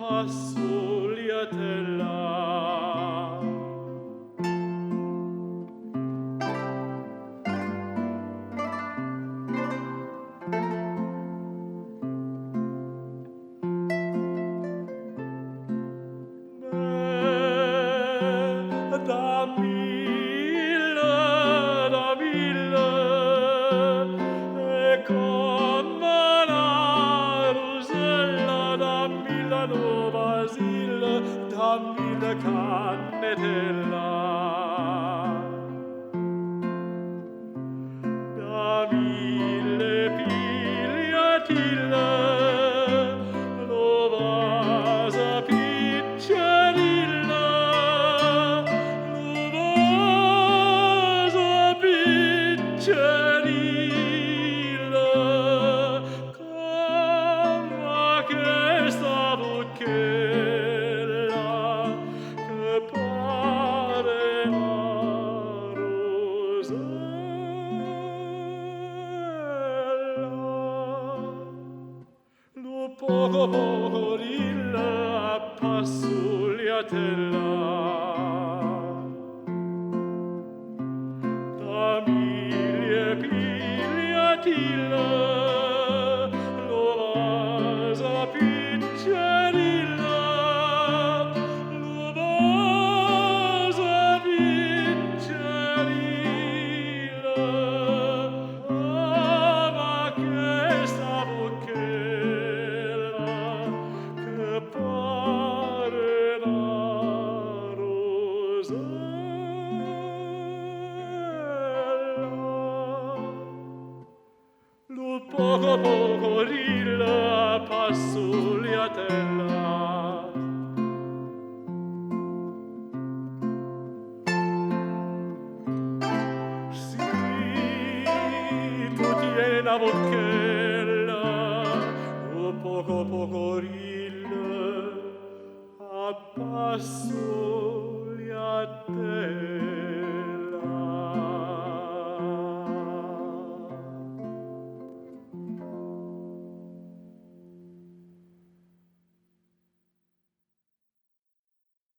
passugliatella. Da mille, e con la rusella, dammi nuova Asilla, dammi la cannetella. Da mille pigliatilla, nuova piccerilla, nuova piccerilla, come questa bucchella che pare una rosella. Lo poco poco rilla passugliatella. Da mille pigliatilla, nuova piccerilla, nuova piccerilla, ama questa bucchella che pare una rosella. Lo poco poco rilla passugliatella. Sì, tu tieni una bocchella, lo poco poco rilla a passugliatella.